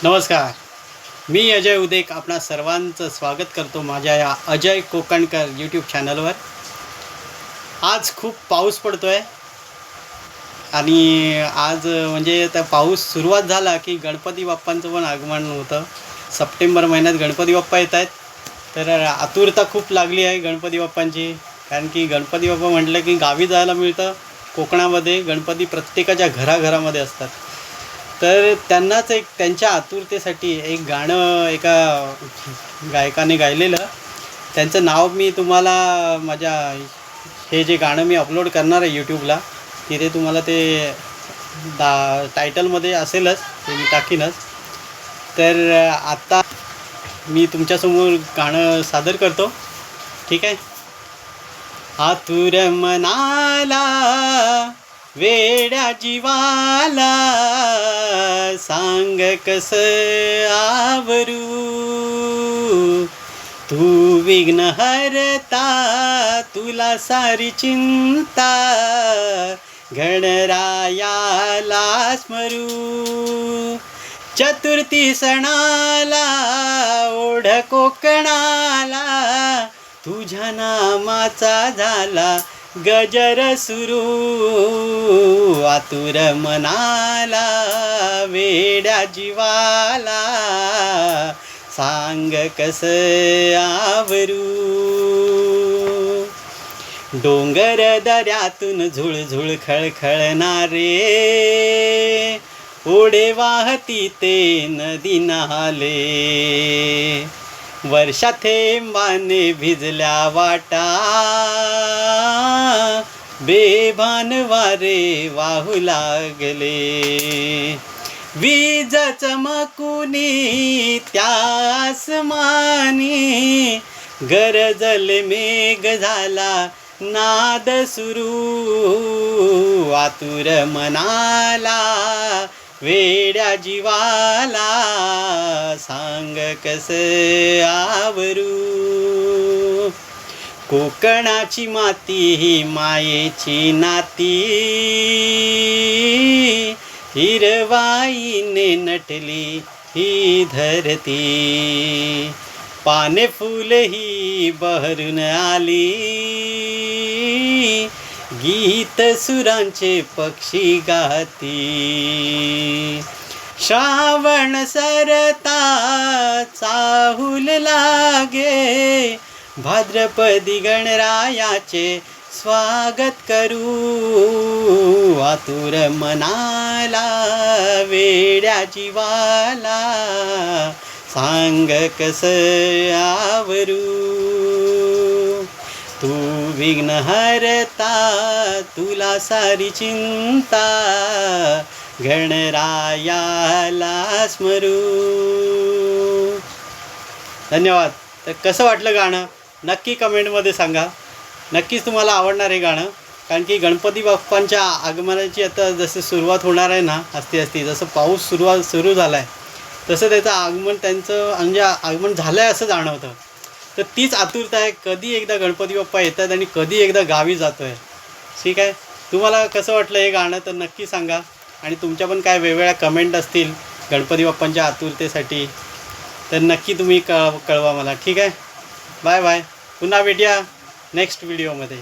नमस्कार. मी अजय उदेक आपणा सर्वांचं स्वागत करतो माझ्या या अजय कोकणकर यूट्यूब चॅनलवर. आज खूप पाऊस पडतो आहे आणि आज म्हणजे त्या पाऊस सुरुवात झाला की गणपती बाप्पांचं पण आगमन होतं. सप्टेंबर महिन्यात गणपती बाप्पा येत आहेत, तर आतुरता खूप लागली आहे गणपती बाप्पांची. कारण की गणपती बाप्पा म्हटलं की गावी जायला मिळतं. कोकणामध्ये गणपती प्रत्येकाच्या घराघरामध्ये असतात, तर त्यांनाच एक त्यांच्या आतुरतेसाठी एक गाणं एका गायकाने गायलेलं. त्यांचं नाव मी तुम्हाला माझ्या हे जे गाणं मी अपलोड करणार आहे यूट्यूबला, तिथे तुम्हाला ते टायटलमध्ये असेलच, ते मी टाकीनच. तर आत्ता मी तुमच्यासमोर गाणं सादर करतो, ठीक आहे. आतुर मनाला वेड्या जीवाला सांग कस आवरू, तू विघ्न हरता तुला सारी चिंता गणरायाला स्मरू. चतुर्थी सणाला ओढ कोकणाला तुझ्या नामाचा झाला गजर सुरू. आतुर मनाला वेड्या जीवाला सांग कस आवरू. डोंगर दऱ्यातून झुळझुळ खळखळणारे ओढे वाहती ते नदी नाले. वर्षा थेंबाने भिजल्या वाटा बेभान वारे वाहू लागले. वीज चमकुनी त्या आसमानी गरजले मेघ झाला नाद सुरू. आतुर मनाला वेड्या जीवाला सांग कस आवरू. कोकणाची माती ही मायेची नाती हिरवाईने नटली ही धरती. पाने फुल ही बहरून आली गीत सुरांचे पक्षी गाती. श्रावण सरता चाहूल लागे भाद्रपदी गणरायाचे स्वागत करू. आतुर मनाला वेड्या जीवाला सांग कस आवरू. तू विघ्न हरता तुला सारी चिंता गणरायाला स्मरू. धन्यवाद. तर कसं वाटलं गाणं नक्की कमेंटमध्ये सांगा. नक्कीच तुम्हाला आवडणार हे गाणं, कारण की गणपती बाप्पांच्या आगमनाची आता जसं सुरुवात होणार आहे ना, असती जसं पाऊस सुरू झाला आहे तसं त्याचं आगमन म्हणजे आगमन झालं आहे असं जाणवतं. तर तीच आतुरता आहे, कधी एकदा गणपती बाप्पा येतात आणि कधी एकदा गावी जातो आहे. ठीक आहे. तुम्हाला कसं वाटलं हे गाणं तर नक्की सांगा, आणि तुमच्या पण काय वेगवेगळ्या कमेंट असतील गणपती बाप्पांच्या आतुरतेसाठी तर नक्की तुम्ही कळवा मला. ठीक आहे. Bye bye. पुन्हा भेटूया नेक्स्ट व्हिडिओमध्ये.